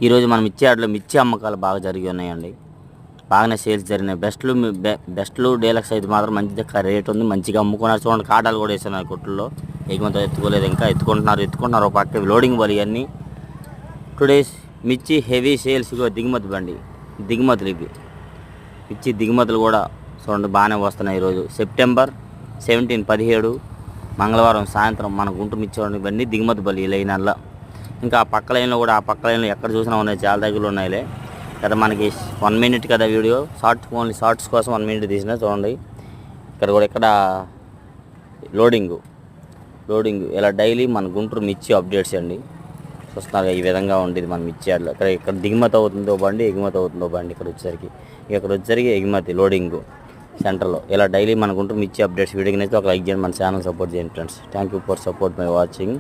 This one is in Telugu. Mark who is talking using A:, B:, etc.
A: ఈరోజు మనం మిర్చి యార్డ్లో మిర్చి అమ్మకాలు బాగా జరిగి ఉన్నాయండి. బాగానే సేల్స్ జరిగినాయి. బెస్ట్లు డీలక్స్ అయితే మాత్రం మంచి రేట్ ఉంది, మంచిగా అమ్ముకున్నారు. చూడండి కాటాలు కూడా వేస్తున్నారు కొట్టుల్లో. ఎగుమతి ఎత్తుకోలేదు, ఇంకా ఎత్తుకుంటున్నారు. ఒక పక్క లోడింగ్ బలి అన్నీ. టుడేస్ మిర్చి హెవీ సేల్స్. ఇగో దిగుమతి బండి, దిగుమతులు ఇవి. మిర్చి దిగుమతులు కూడా చూడండి బాగానే వస్తున్నాయి. ఈరోజు సెప్టెంబర్ 17 మంగళవారం సాయంత్రం మన గుంటూరు మిర్చి ఇవన్నీ దిగుమతి బలి ఈ లైన్లో. ఇంకా ఆ పక్క లైన్లో కూడా, ఆ పక్క లైన్లో ఎక్కడ చూసినా ఉన్నాయి, చాలా దగ్గర ఉన్నాయిలే కదా. మనకి 1 మినిట్ కదా వీడియో, ఓన్లీ షార్ట్స్ కోసం 1 మినిట్ తీసిన. చూడండి ఇక్కడ లోడింగ్ ఇలా డైలీ మన గుంటూరు మిర్చి అప్డేట్స్ అండి. చూస్తున్నారు ఈ విధంగా ఉండేది మన మిర్చి యార్డ్లో. ఇక్కడ దిగుమతి అవుతుందో బండి, ఎగుమతి అవుతుందో బండి. ఇక్కడ వచ్చేసరికి ఎగుమతి లోడింగ్ సెంటర్లో ఇలా డైలీ మన గుంటూరు మిర్చి అప్డేట్స్. వీడియోకి అయితే ఒక లైక్ చేయండి, మన ఛానల్ సపోర్ట్ చేయండి friends. Thank you for support my watching.